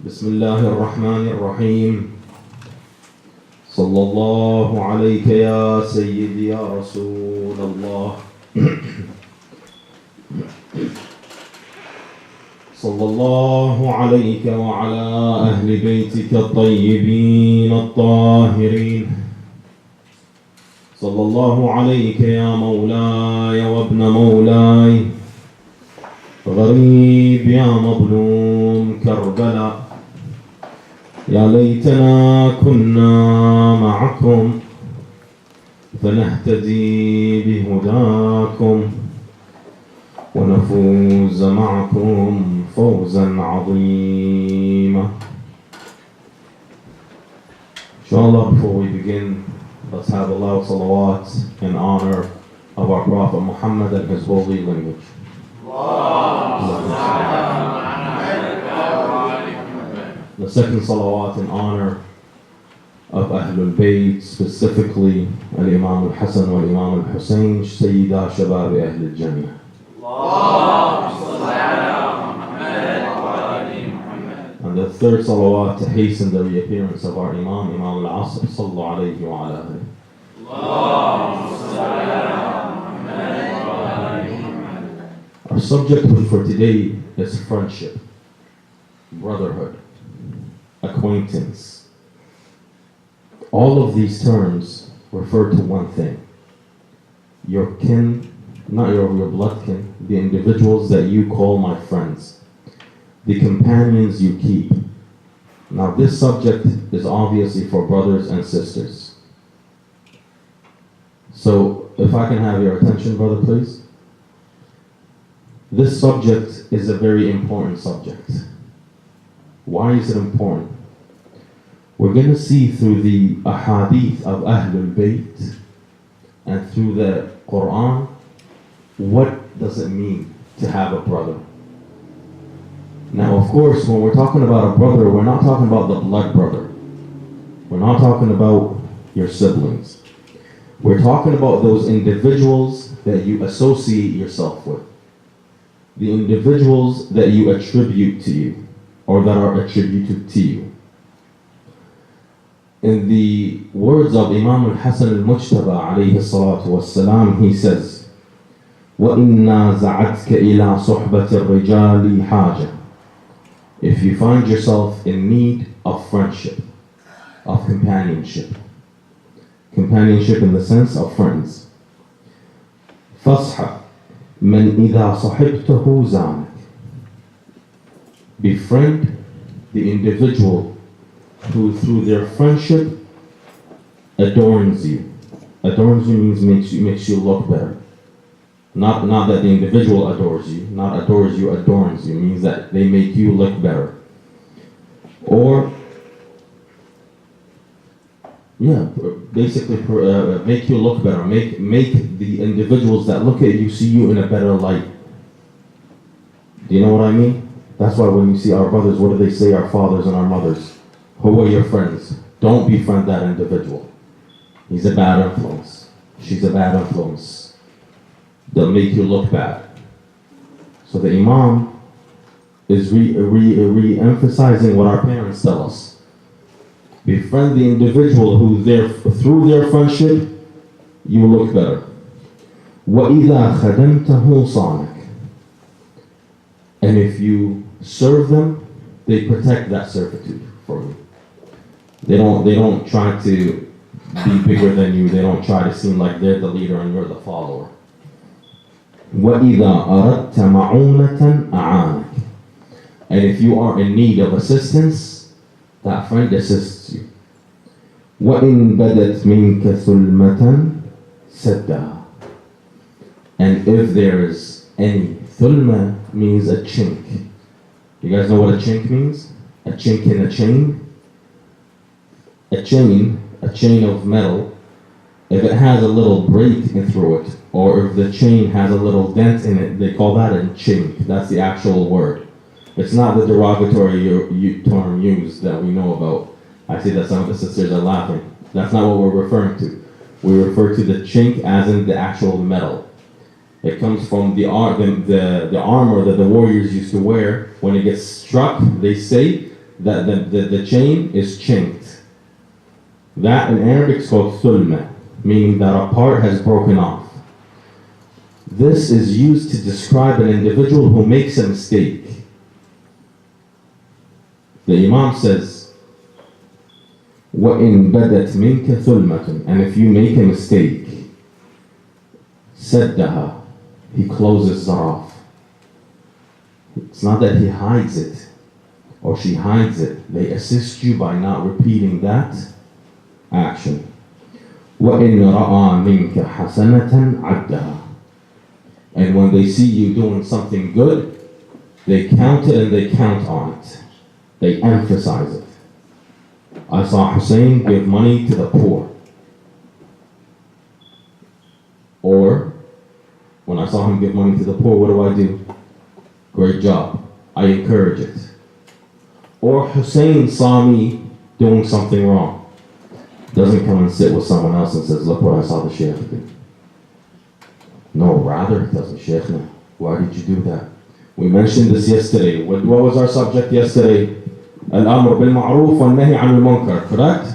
بسم الله الرحمن الرحيم. صلى الله عليك يا سيدي يا رسول الله. صلى الله عليك وعلى أهل بيتك الطيبين الطاهرين. صلى الله عليك يا مولاي وابن مولاي، غريب يا مظلوم كربلاء. يا ليتنا كنا معكم فنهتدي بهداكم ونفوز معكم فوزا عظيما. Inshallah, before we begin, let's have a loud salawat in honor of our Prophet Muhammad and his holy lineage. The second salawat in honor of Ahlul Bayt, specifically Al-Imam Al-Hasan wa Al-Imam Al-Hussein, Sayyida Shabab Ahl Al-Jannah. And the third salawat to hasten the reappearance of our Imam, Imam Al-Asr, sallallahu alayhi wa alayhi. Our subject for today is friendship, brotherhood, acquaintance. All of these terms refer to one thing: your kin, not your blood kin, the individuals that you call my friends, the companions you keep. Now this subject is obviously for brothers and sisters. So if I can have your attention, brother, please. This subject is a very important subject. Why is it important? We're going to see through the ahadith of Ahlul Bayt and through the Quran, what does it mean to have a brother? Now, of course, when we're talking about a brother, we're not talking about the blood brother. We're not talking about your siblings. We're talking about those individuals that you associate yourself with. The individuals that you attribute to you, or that are attributed to you. In the words of Imam Al-Hasan Al-Mujtaba alayhi salatu wassalam, he says, وَإِنَّا زَعَدْكَ إِلَىٰ صُحْبَةِ الرِّجَالِ حَاجَةً. If you find yourself in need of friendship, of companionship in the sense of friends, فَاصْحَبْ مَنْ إِذَا صَحِبْتَهُ زَانَكَ. Befriend the individual who through their friendship adorns you. Adorns you means makes you look better. Not that the individual adores you, not adores you, adorns you, means that they make you look better. Or, basically make you look better, make the individuals that look at you see you in a better light. Do you know what I mean? That's why when you see our brothers, what do they say, our fathers and our mothers? Who are your friends? Don't befriend that individual. He's a bad influence. She's a bad influence. They'll make you look bad. So the Imam is re-emphasizing what our parents tell us. Befriend the individual who through their friendship, you look better. وَإِذَا خَدَمْتَهُ صَانَكَ. And if you serve them, they protect that servitude for you. They don't try to be bigger than you. They don't try to seem like they're the leader and you're the follower. وَإِذَا أَرَدْتَ مَعُونَةً أَعَانَكَ. And if you are in need of assistance, that friend assists you. وَإِن بَدَتْ مِنْكَ ثُلْمَةً سَدَّهَا. And if there is any, thulma means a chink. You guys know what a chink means? A chink in a chain? A chain of metal, if it has a little break through it, or if the chain has a little dent in it, they call that a chink. That's the actual word. It's not the derogatory term used that we know about. I see that some of the sisters are laughing. That's not what we're referring to. We refer to the chink as in the actual metal. It comes from the armor that the warriors used to wear. When it gets struck, they say that the chain is chinked. That in Arabic is called thulma, meaning that a part has broken off. This is used to describe an individual who makes a mistake. The Imam says, وَإِن بَدَتْ مِنْكَ ثُلْمَةٌ, and if you make a mistake, سَدَّهَا, he closes that off. It's not that he hides it or she hides it. They assist you by not repeating that action. وَإِن رَأَى مِنْكَ حَسَنَةً عَدَّهَا, and when they see you doing something good, they count it and they count on it. They emphasize it. I saw Hussein give money to the poor. Or, when I saw him give money to the poor, what do? Great job. I encourage it. Or Hussein saw me doing something wrong. Doesn't come and sit with someone else and says, look what I saw the Sheikh do. No, rather, it doesn't, Sheikhna. Why did you do that? We mentioned this yesterday. What was our subject yesterday? Al-amr bil-ma'roof wal-nahy 'anil munkar, correct?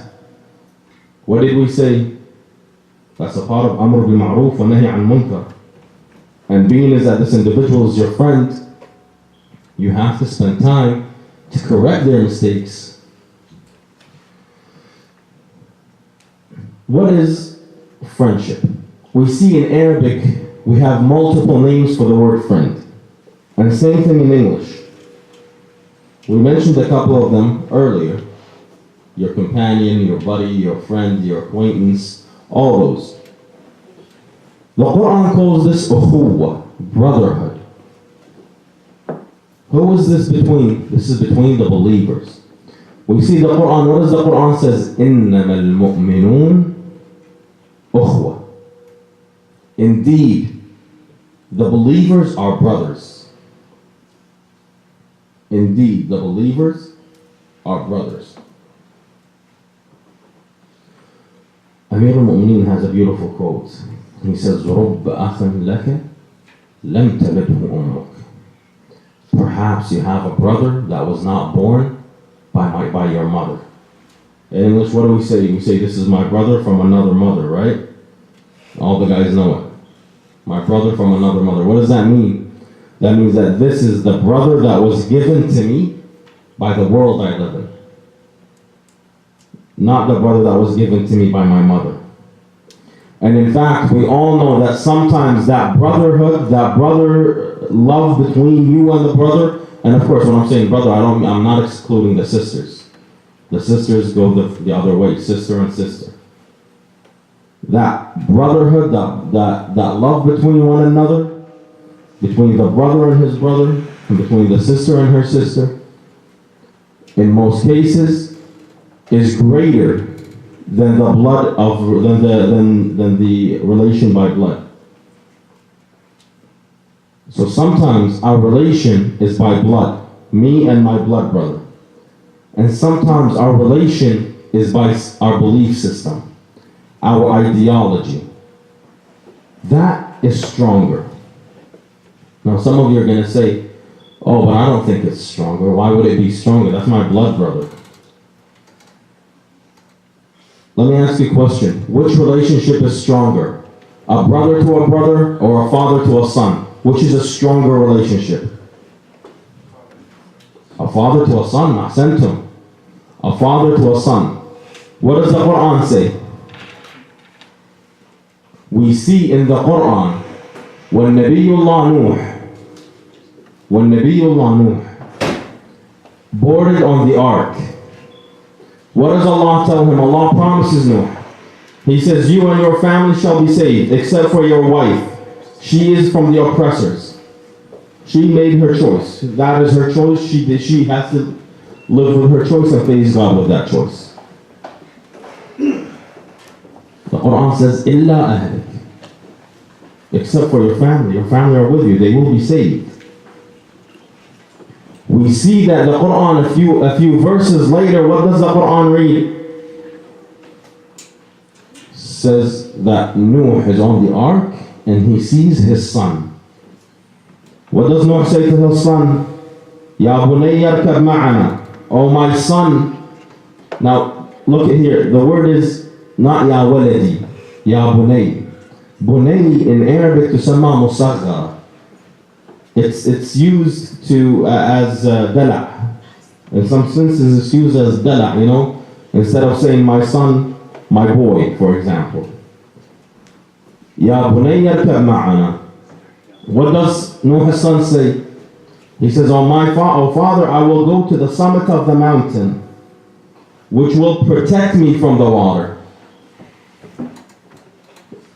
What did we say? That's a part of amr bil-ma'roof wal-nahy 'anil munkar. And being is that this individual is your friend, you have to spend time to correct their mistakes. What is friendship? We see in Arabic, we have multiple names for the word friend. And the same thing in English. We mentioned a couple of them earlier. Your companion, your buddy, your friend, your acquaintance, all those. The Quran calls this ukhuwa, brotherhood. Who is this between? This is between the believers. We see the Quran, what does the Quran says? إِنَّمَا الْمُؤْمِنُونَ أُخْوَةٌ. Indeed, the believers are brothers. Indeed, the believers are brothers. Amir al-Mu'mineen has a beautiful quote. He says, رُبَّ أَخٍ لَكَ لَمْ تَلِدْهُ أُمُّكَ. Perhaps you have a brother that was not born by your mother. In English, what do we say? We say, this is my brother from another mother, right? All the guys know it. My brother from another mother. What does that mean? That means that this is the brother that was given to me by the world I live in. Not the brother that was given to me by my mother. And in fact, we all know that sometimes that brotherhood, that brother love between you and the brother, and of course when I'm saying brother, I'm not excluding the sisters. The sisters go the other way, sister and sister. That brotherhood, that love between one another, between the brother and his brother, and between the sister and her sister, in most cases, is greater than the blood of than the relation by blood. So sometimes our relation is by blood, me and my blood brother. And sometimes our relation is by our belief system, our ideology. That is stronger. Now some of you are going to say, oh, but I don't think it's stronger. Why would it be stronger? That's my blood brother. Let me ask you a question. Which relationship is stronger? A brother to a brother or a father to a son? Which is a stronger relationship? A father to a son, ahsantum. A father to a son. What does the Quran say? We see in the Quran, when Nabiyullah Nuh boarded on the ark, what does Allah tell him? Allah promises Nuh. He says, you and your family shall be saved, except for your wife. She is from the oppressors. She made her choice. That is her choice. She has to live with her choice and face God with that choice. The Quran says, إِلَّا أَهْلِكَ. Except for your family. Your family are with you. They will be saved. We see that the Quran, a few verses later, what does the Quran read? Says that Nuh is on the ark and he sees his son. What does Nuh say to his son? Ya bunayya arkab ma'ana. oh my son. Now, look at here. The word is not ya waladi, ya bunay. Bunay in Arabic tusamma musaghara. It's used to as dala. In some senses, it's used as dala. You know, instead of saying my son, my boy, for example. Ya bunay yarkab ma'ana. What does Nuh's son say? He says, oh father, I will go to the summit of the mountain, which will protect me from the water.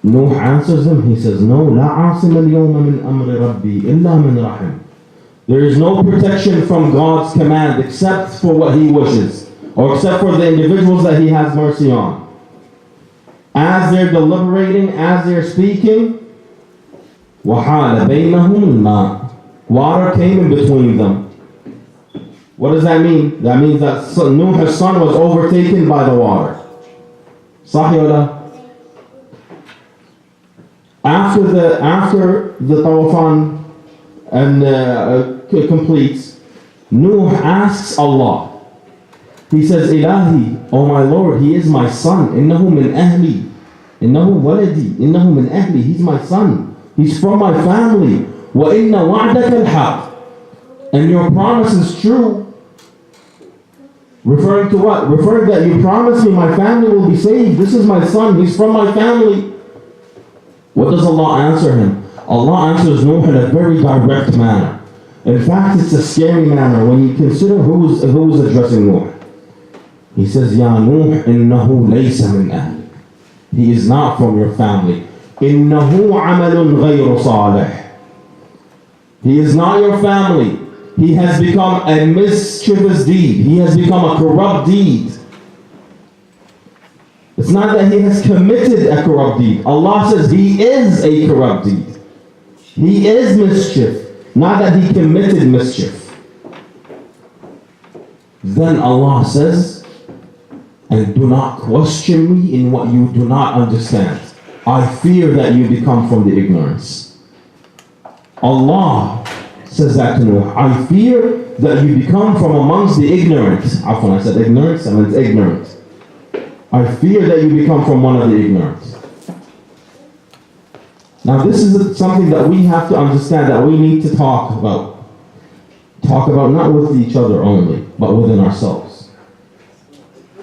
Nuh answers him, he says, no, لا عاصم اليوم من أمر ربي إلا من رحم. There is no protection from God's command except for what He wishes, or except for the individuals that He has mercy on. As they're deliberating, as they're speaking, وَحَالَ بَيْنَهُمُ الْمَاءُ. Water came in between them. What does that mean? That means that Nuh's son was overtaken by the water. Sahih or la? After the tawafan and completes, Nuh asks Allah. He says, Ilahi, oh my Lord, he is my son. Innahu min ahli. Innahu waladi. Innahu min ahli. He's my son. He's from my family. Wa inna wa'daka al-haq. And your promise is true. Referring to what? Referring that you promised me my family will be saved. This is my son. He's from my family. What does Allah answer him? Allah answers Nuh in a very direct manner. In fact, it's a scary manner when you consider who's addressing Nuh. He says, Ya Nuh, innahu laysa min ahli. He is not from your family. Innahu amalun ghayru salih. He is not your family. He has become a mischievous deed. He has become a corrupt deed. It's not that he has committed a corrupt deed. Allah says he is a corrupt deed. He is mischief, not that he committed mischief. Then Allah says, and do not question me in what you do not understand. I fear that you become from the ignorance. Allah says that to Nuh. I fear that you become from amongst the ignorant. When I said ignorance, I meant ignorant. I fear that you become from one of the ignorant. Now this is something that we have to understand, that we need to talk about. Talk about not with each other only, but within ourselves.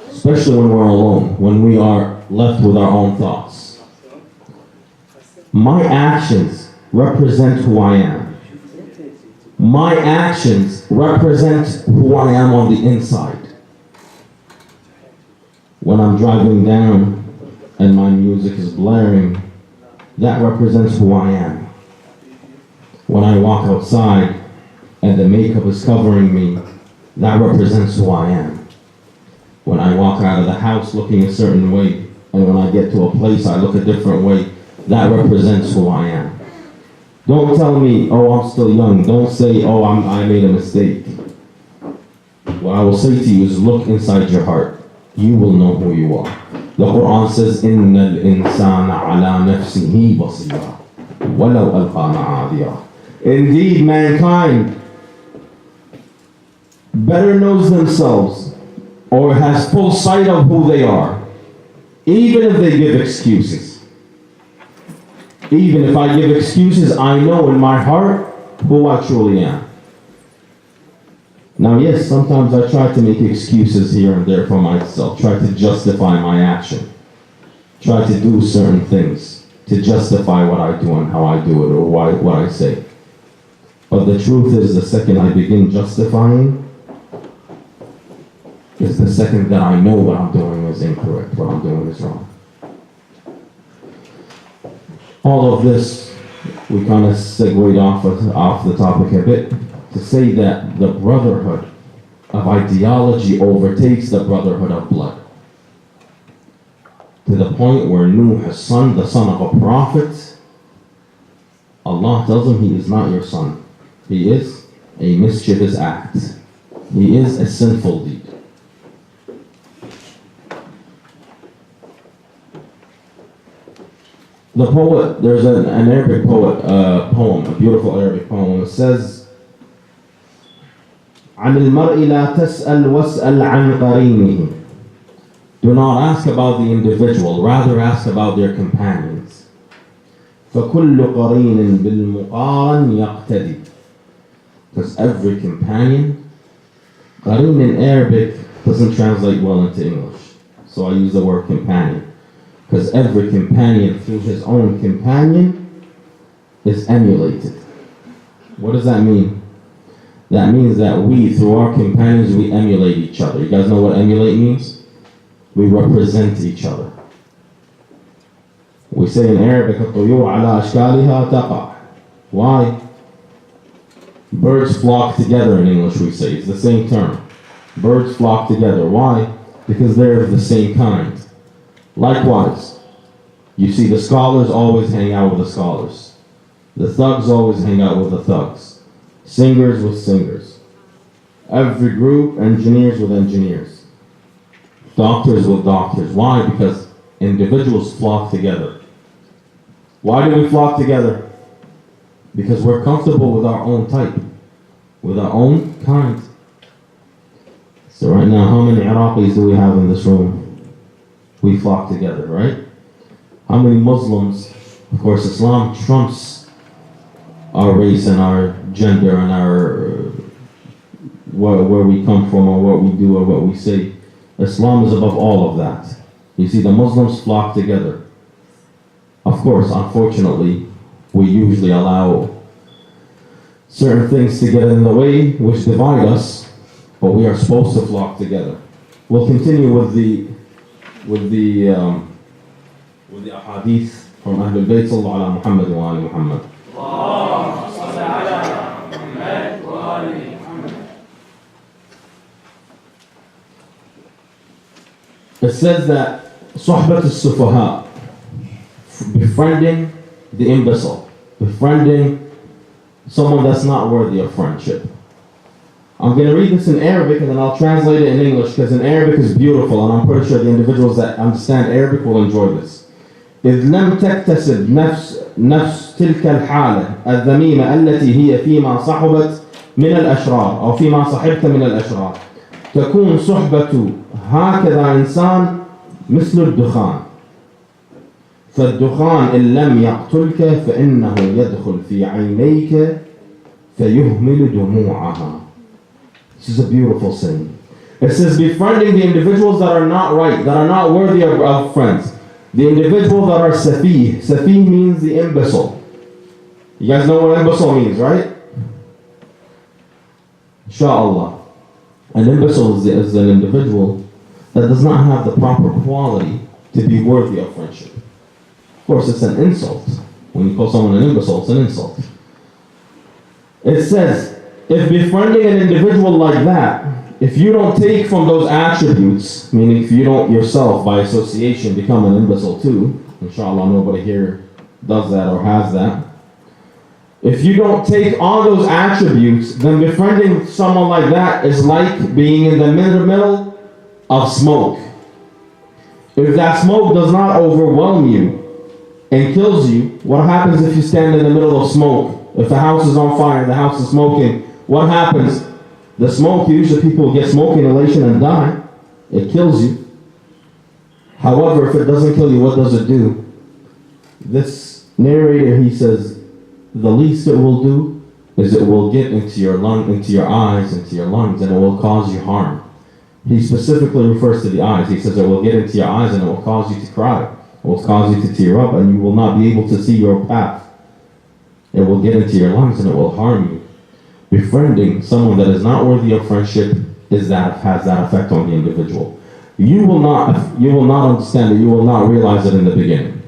Especially when we're alone, when we are left with our own thoughts. My actions represent who I am. My actions represent who I am on the inside. When I'm driving down and my music is blaring, that represents who I am. When I walk outside and the makeup is covering me, that represents who I am. When I walk out of the house looking a certain way, and when I get to a place I look a different way, that represents who I am. Don't tell me, oh, I'm still young. Don't say, oh, I made a mistake. What I will say to you is look inside your heart. You will know who you are. The Quran says, إِنَّ الْإِنسَانَ عَلَى نَفْسِهِ بَصِيرًا وَلَوْ أَلْقَى مَعَاذِيرًا. Indeed, mankind better knows themselves or has full sight of who they are, even if they give excuses. Even if I give excuses, I know in my heart who I truly am. Now, yes, sometimes I try to make excuses here and there for myself, try to justify my action, try to do certain things to justify what I do and how I do it or what I say. But the truth is, the second I begin justifying is the second that I know what I'm doing is incorrect, what I'm doing is wrong. All of this, we kind of segued off the topic a bit to say that the brotherhood of ideology overtakes the brotherhood of blood. To the point where Nuh, his son, the son of a prophet, Allah tells him he is not your son. He is a mischievous act. He is a sinful deed. The poet, there's an Arabic poem, a beautiful Arabic poem. It says, عن المرء لا تسأل واسأل عن قرينه. Do not ask about the individual, rather ask about their companions. فكل قرين بالمقارن يقتدي. Because every companion, قرين in Arabic doesn't translate well into English. So I use the word companion. Because every companion through his own companion is emulated. What does that mean? That means that we, through our companions, we emulate each other. You guys know what emulate means? We represent each other. We say in Arabic, الطيور على أشكالها تقع. Why? Birds flock together in English, we say. It's the same term. Birds flock together. Why? Because they're of the same kind. Likewise, you see the scholars always hang out with the scholars. The thugs always hang out with the thugs. Singers with singers. Every group, engineers with engineers. Doctors with doctors. Why? Because individuals flock together. Why do we flock together? Because we're comfortable with our own type, with our own kind. So right now, how many Iraqis do we have in this room? We flock together, right? How many Muslims? Of course, Islam trumps our race and our gender and our where we come from or what we do or what we say. Islam is above all of that. You see, the Muslims flock together. Of course, unfortunately, we usually allow certain things to get in the way which divide us, but we are supposed to flock together. We'll continue with the ahadith from Ahlul Bayt sallallahu ala Muhammad wa ali Muhammad. It says that صحبة السفهاء, befriending the imbecile, befriending someone that's not worthy of friendship. I'm going to read this in Arabic and then I'll translate it in English because in Arabic is beautiful and I'm pretty sure the individuals that understand Arabic will enjoy this. إذ لم تكتسب نفس تلك الحالة الذميمة التي هي فيما صحبت من الأشرار أو فيما صحبت من الأشرار تكون صحبة هكذا إنسان مثل الدخان فالدخان إن لم يقتلك فإنه يدخل في عينيك فيهمل دموعها. This is a beautiful saying. It says befriending the individuals that are not right, that are not worthy of friends. The individuals that are safih. Safih means the imbecile. You guys know what imbecile means, right? Inshallah. An imbecile is an individual that does not have the proper quality to be worthy of friendship. Of course, it's an insult. When you call someone an imbecile, it's an insult. It says, if befriending an individual like that, if you don't take from those attributes, meaning if you don't yourself by association become an imbecile too, inshallah nobody here does that or has that. If you don't take on those attributes, then befriending someone like that is like being in the middle of smoke. If that smoke does not overwhelm you and kills you, what happens if you stand in the middle of smoke? If the house is on fire, the house is smoking, what happens? The smoke, usually people get smoke inhalation and die. It kills you. However, if it doesn't kill you, what does it do? This narrator, he says, the least it will do is it will get into your into your eyes, into your lungs, and it will cause you harm. He specifically refers to the eyes. He says it will get into your eyes and it will cause you to cry. It will cause you to tear up and you will not be able to see your path. It will get into your lungs and it will harm you. Befriending someone that is not worthy of friendship has that effect on the individual. You will not understand it, you will not realize it in the beginning.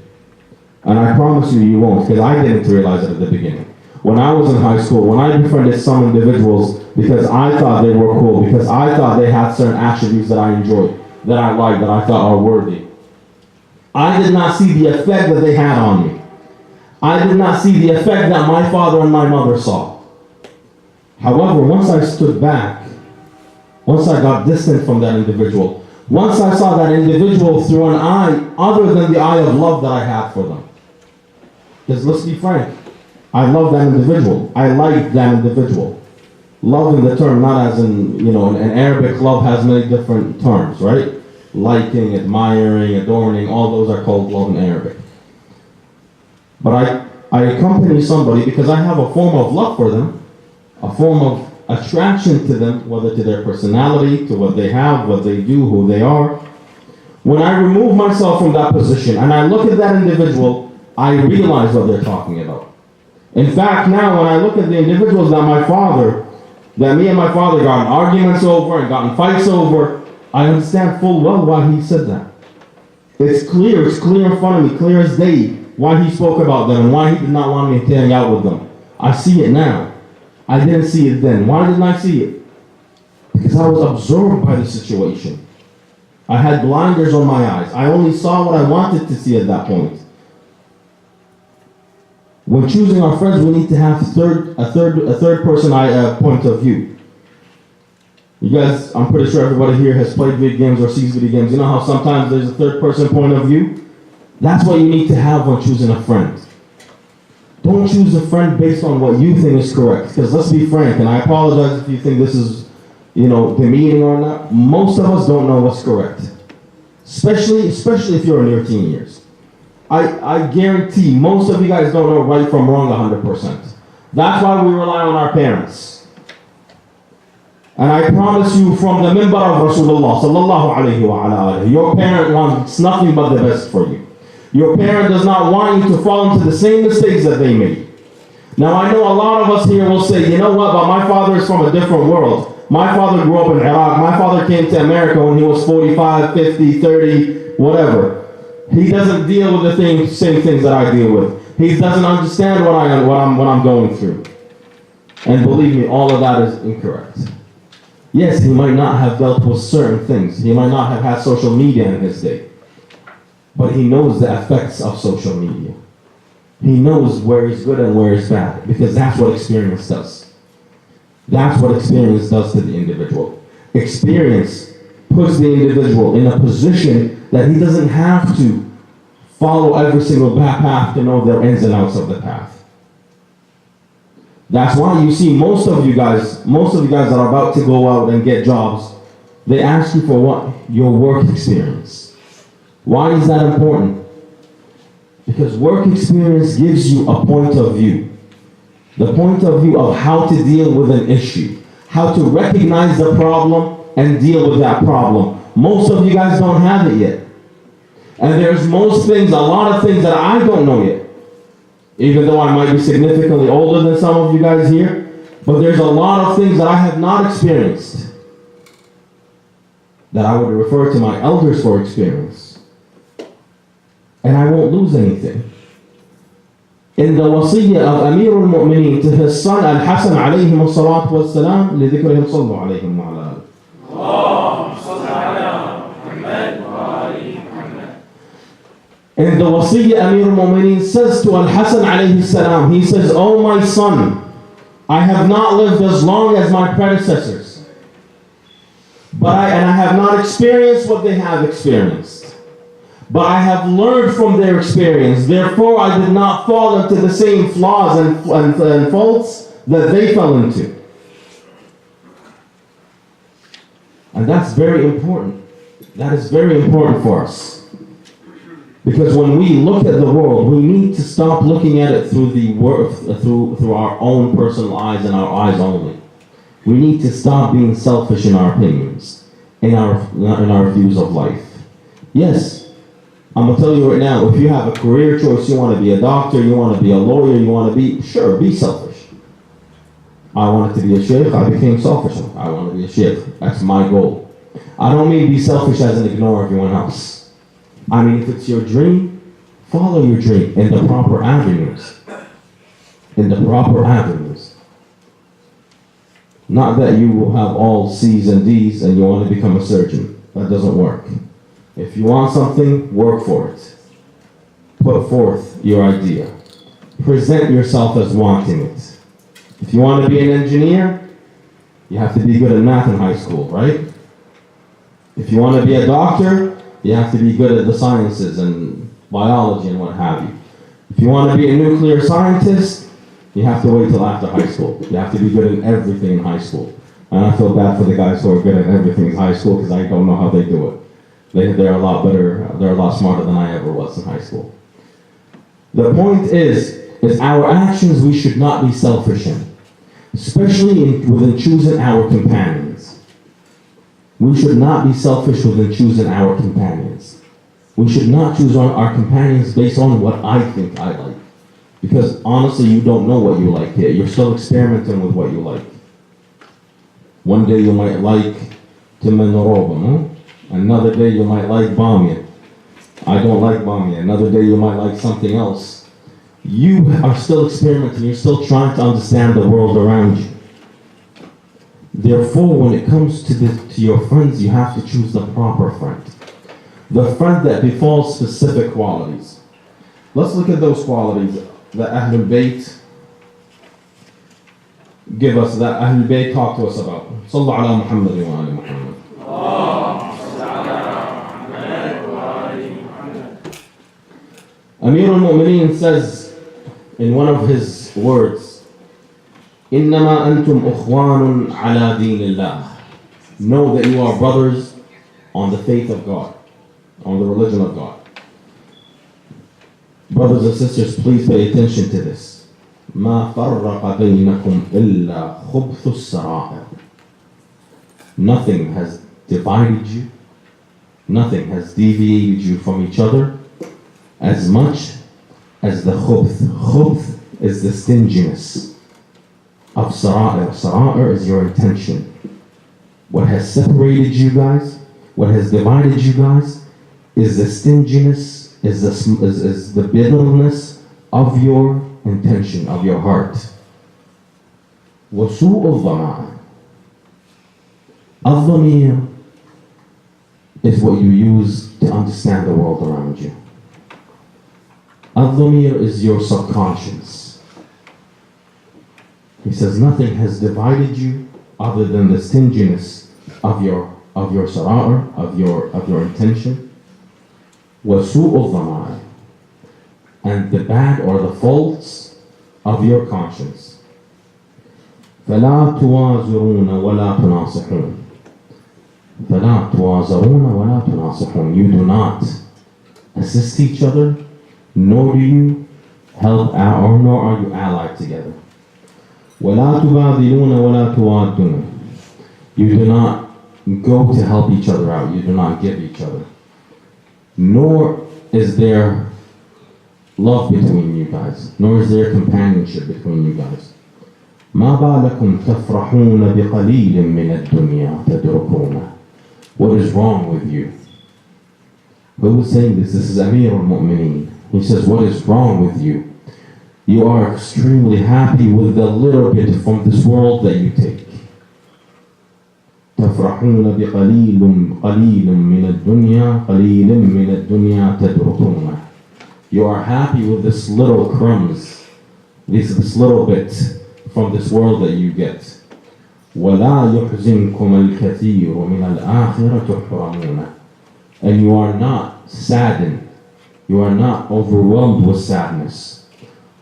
And I promise you, you won't, because I didn't realize it at the beginning. When I was in high school, when I befriended some individuals because I thought they were cool, because I thought they had certain attributes that I enjoyed, that I liked, that I thought are worthy, I did not see the effect that they had on me. I did not see the effect that my father and my mother saw. However, once I stood back, once I got distant from that individual, once I saw that individual through an eye other than the eye of love that I have for them. Because let's be frank, I love that individual. I like that individual. Love in the term, not as in, in Arabic, love has many different terms, right? Liking, admiring, adorning, all those are called love in Arabic. But I accompany somebody because I have a form of love for them, a form of attraction to them, whether to their personality, to what they have, what they do, who they are. When I remove myself from that position and I look at that individual, I realize what they're talking about. In fact, now when I look at the individuals that me and my father got in arguments over and got in fights over, I understand full well why he said that. It's clear in front of me, clear as day, why he spoke about them and why he did not want me to hang out with them. I see it now. I didn't see it then. Why didn't I see it? Because I was absorbed by the situation. I had blinders on my eyes. I only saw what I wanted to see at that point. When choosing our friends, we need to have a third person point of view. You guys, I'm pretty sure everybody here has played video games or sees video games. You know how sometimes there's a third person point of view? That's what you need to have when choosing a friend. Don't choose a friend based on what you think is correct. Because let's be frank, and I apologize if you think this is, demeaning or not. Most of us don't know what's correct. Especially if you're in your teen years. I guarantee most of you guys don't know right from wrong 100%. That's why we rely on our parents. And I promise you from the minbar of Rasulullah sallallahu alayhi wa alayhi, your parent wants nothing but the best for you. Your parent does not want you to fall into the same mistakes that they made. Now I know a lot of us here will say, you know what, but my father is from a different world. My father grew up in Iraq. My father came to America when he was 45, 50, 30, whatever. He doesn't deal with the same things that I deal with. He doesn't understand what I'm going through. And believe me, all of that is incorrect. Yes, he might not have dealt with certain things. He might not have had social media in his day. But he knows the effects of social media. He knows where he's good and where he's bad, because that's what experience does. That's what experience does to the individual. Experience puts the individual in a position that he doesn't have to follow every single path to know the ins and outs of the path. That's why you see most of you guys that are about to go out and get jobs, they ask you for what? Your work experience. Why is that important? Because work experience gives you a point of view. The point of view of how to deal with an issue. How to recognize the problem and deal with that problem. Most of you guys don't have it yet. And there's a lot of things that I don't know yet. Even though I might be significantly older than some of you guys here. But there's a lot of things that I have not experienced that I would refer to my elders for experience. And I won't lose anything. In the wasiyya of Amir al-Mu'mineen to his son Al-Hasan alayhim as-salatu was-salam, لذكرهم صلوا عليهم وعلى آله. In the wasiyya, Amir al-Mu'mineen says to Al-Hasan alayhi salam, he says, "Oh my son, I have not lived as long as my predecessors, but I have not experienced what they have experienced. But I have learned from their experience. Therefore, I did not fall into the same flaws and faults that they fell into." And that's very important. That is very important for us. Because when we look at the world, we need to stop looking at it through our own personal eyes and our eyes only. We need to stop being selfish in our opinions, in our views of life. Yes. I'm going to tell you right now, if you have a career choice, you want to be a doctor, you want to be a lawyer, you want to be selfish. I wanted to be a sheikh, I became selfish. I want to be a sheikh. That's my goal. I don't mean be selfish as in ignore everyone else. I mean, if it's your dream, follow your dream in the proper avenues. In the proper avenues. Not that you will have all C's and D's and you want to become a surgeon. That doesn't work. If you want something, work for it. Put forth your idea. Present yourself as wanting it. If you want to be an engineer, you have to be good at math in high school, right? If you want to be a doctor, you have to be good at the sciences and biology and what have you. If you want to be a nuclear scientist, You have to wait till after high school. You have to be good in everything in high school. And I feel bad for the guys who are good at everything in high school because I don't know how they do it. They're a lot better, they're a lot smarter than I ever was in high school. The point is our actions we should not be selfish in, especially within choosing our companions. We should not be selfish within choosing our companions. We should not choose our companions based on what I think I like. Because honestly, you don't know what you like yet. You're still experimenting with what you like. One day you might like timman. Another day you might like bamia. I don't like bamia. Another day you might like something else. You are still experimenting. You're still trying to understand the world around you. Therefore, when it comes to your friends, you have to choose the proper friend. The friend that befalls specific qualities. Let's look at those qualities that Ahlul Bayt give us, that Ahlul Bayt talk to us about. Sallu ala Muhammad wa ali Muhammad. Amir al-Mu'mineen says in one of his words, إِنَّمَا أَنْتُمْ أُخْوَانٌ عَلَى دِينِ اللَّهِ. Know that you are brothers on the faith of God, on the religion of God. Brothers and sisters, please pay attention to this. مَا فَرَّقَ بَيْنَكُمْ إِلَّا خُبْثُ السَّرَائِرِ. Nothing has divided you, nothing has deviated you from each other as much as the khubth. Khubth is the stinginess of sara'ir. Sara'ir is your intention. What has separated you guys, what has divided you guys, is the stinginess, is the bitterness of your intention, of your heart. وَسُوءُ الضَّمَائِرِ. Al-dhamir is what you use to understand the world around you. Al-dhamir is your subconscious. He says nothing has divided you other than the stinginess of your sara'ir, of your intention. وَسُوءُ الضَّمَائِرِ. And the bad or the faults of your conscience. فَلَا تُوَازِرُونَ وَلَا تُنَاصِحُونَ. فَلَا تُوَازِرُونَ وَلَا تُنَاصِحُونَ. You do not assist each other, nor do you help out, or nor are you allied together. وَلَا تُبَادِلُونَ وَلَا تُوَادُّونَ. You do not go to help each other out, you do not give each other. Nor is there love between you guys, nor is there companionship between you guys. مَا بَالَكُمْ تَفْرَحُونَ بِقَلِيلٍ مِّنَ الدُّنْيَا تَدْرُكُونَ. What is wrong with you? Who is saying this? This is Amir al-Mu'mineen. He says, what is wrong with you? You are extremely happy with the little bit from this world that you take. تَفْرَحُونَ بِقَلِيلٍ مِّنَ الدُّنْيَا قَلِيلٍ مِّنَ الدُّنْيَا تَدْرُكُونَ. You are happy with this little crumbs, this little bit from this world that you get. وَلَا يُحْزِنكُمَ الْكَثِيرُ مِنَ الْآخِرَةِ تُحْرَمُونَ. And you are not saddened, you are not overwhelmed with sadness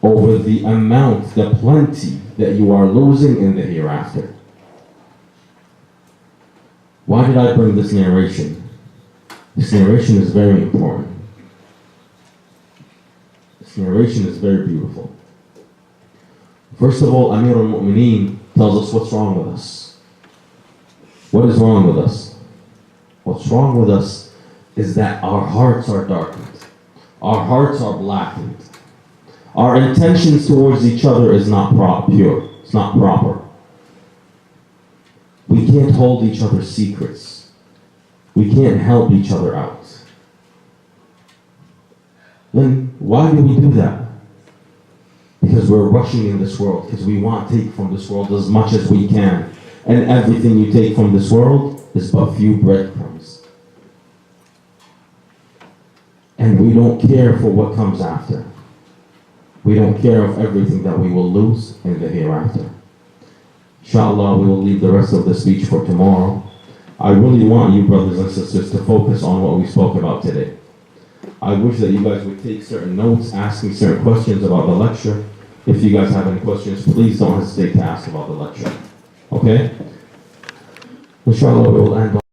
over the amount, the plenty that you are losing in the hereafter. Why did I bring this narration? This narration is very important. This narration is very beautiful. First of all, Amir al-Mu'mineen tells us what's wrong with us. What is wrong with us? What's wrong with us is that our hearts are darkened. Our hearts are blackened. Our intentions towards each other is not pure. It's not proper. We can't hold each other's secrets. We can't help each other out. Then why do we do that? Because we're rushing in this world, because we want to take from this world as much as we can. And everything you take from this world is but few breadcrumbs. And we don't care for what comes after. We don't care of everything that we will lose in the hereafter. Inshallah, we will leave the rest of the speech for tomorrow. I really want you, brothers and sisters, to focus on what we spoke about today. I wish that you guys would take certain notes, ask me certain questions about the lecture, If you guys have any questions, please don't hesitate to ask about the lecture. Okay? Inshallah, we will end